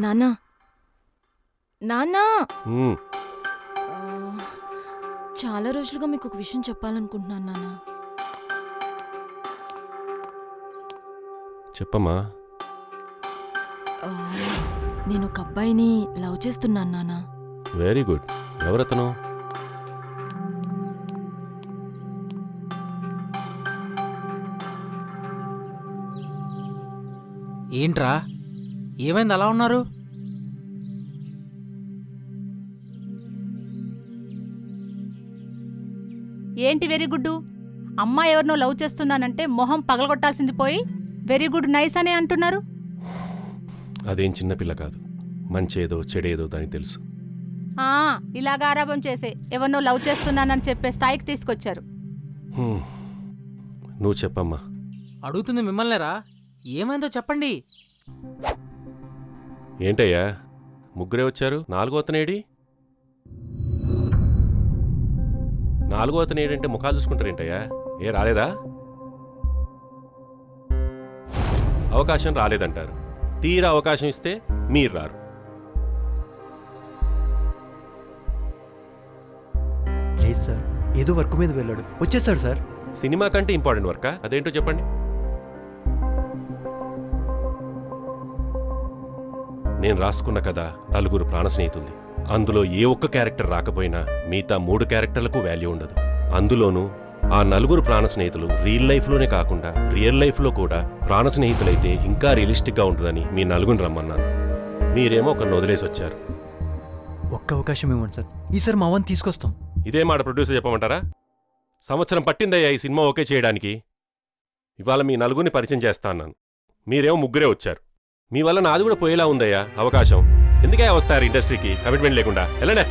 నాన్నా నాన్నా ఉమ్, ఆ, చాలా రోజులుగా మీకు ఒక విషయం చెప్పాలనుకుంటున్నాను నాన్నా. చెప్పమ్మా. ఆ, నేను ఒక అబ్బాయిని లవ్ చేస్తున్నాను నాన్నా. Very good. ఎవరతను? ఏంట్రా ఏమైంది అలా ఉన్నారు? ఏంటి వెరీ గుడ్? అమ్మాయి ఎవరినో లవ్ చేస్తున్నానంటే మొహం పగలగొట్టాల్సింది పోయి వెరీ గుడ్ నైస్ అనే అంటున్నారు. అదేం చిన్నపిల్ల కాదు. మంచేదో చెడేదో దానికి తెలుసు. ఆ ఇలాగ ఆరాపం చేసే ఎవరినో లవ్ చేస్తున్నానని చెప్పే స్థాయికి తీసుకొచ్చారు. హ్మ్. నువ్వు చెప్పమ్మా. అడుగుతుంది మిమ్మల్నేరా, ఏమైందో చెప్పండి. ఏంటయ్యా ముగ్గురే వచ్చారు, నాలుగో అతనేడి? నాలుగో అతనేడంటే ముఖాలు చూసుకుంటారేంటయ్యా? ఏ రాలేదా? అవకాశం రాలేదంటారు. తీరా అవకాశం ఇస్తే మీరు రారు. లేదు సార్, ఏదో వర్క్ మీద వెళ్ళాడు, వచ్చేసాడు సార్. సినిమా కంటే ఇంపార్టెంట్ వర్కా? అదేంటో చెప్పండి. నేను రాసుకున్న కథ నలుగురు ప్రాణ స్నేహితులది. అందులో ఏ ఒక్క క్యారెక్టర్ రాకపోయినా మిగతా 3 క్యారెక్టర్లకు వాల్యూ ఉండదు. అందులోనూ ఆ నలుగురు ప్రాణ స్నేహితులు రియల్ లైఫ్లోనే కాకుండా రియల్ లైఫ్లో కూడా ప్రాణ స్నేహితులైతే ఇంకా రియలిస్టిక్గా ఉంటుందని మీ నలుగురిని రమ్మన్నాను. మీరేమో ఒకరిని వదిలేసి వచ్చారు. ఒక్క అవకాశం ఇవ్వండి సార్, ఈసారి మా అవన్నీ తీసుకొస్తాం. ఇదే మాట ప్రొడ్యూసర్ చెప్పమంటారా? సంవత్సరం పట్టిందయ్యా ఈ సినిమా ఓకే చేయడానికి. ఇవాళ మీ నలుగురిని పరిచయం చేస్తా అన్నాను. మీరేమో ముగ్గురే వచ్చారు. మీ వల్ల నాది కూడా పోయేలా ఉందయ్యా అవకాశం. ఎందుకే వస్తారు ఇండస్ట్రీకి కమిట్మెంట్ లేకుండా? వెళ్ళండి.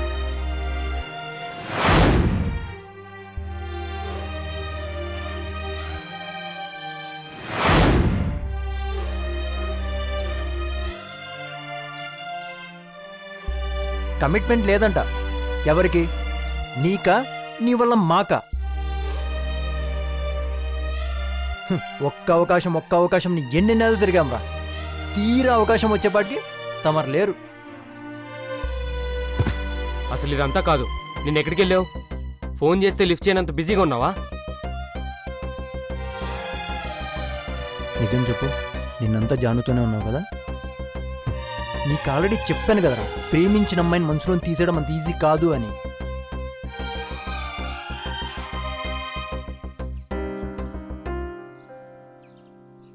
కమిట్మెంట్ లేదంట. ఎవరికి? నీకా? నీ వల్ల మాకా? ఒక్క అవకాశం నీ ఎన్ని నెలలు తిరిగాంరా. తీరా అవకాశం వచ్చేపాటికి తమరు లేరు. అసలు ఇదంతా కాదు. నిన్న ఎక్కడికి వెళ్ళావు? ఫోన్ చేస్తే లిఫ్ట్ చేయనంత బిజీగా ఉన్నావా? నిజం చెప్పు, నిన్నంతా జానుతూనే ఉన్నావు కదా. నీకు ఆల్రెడీ చెప్పాను కదరా, ప్రేమించిన అమ్మాయిని మనసులోని తీసేయడం అంత ఈజీ కాదు అని.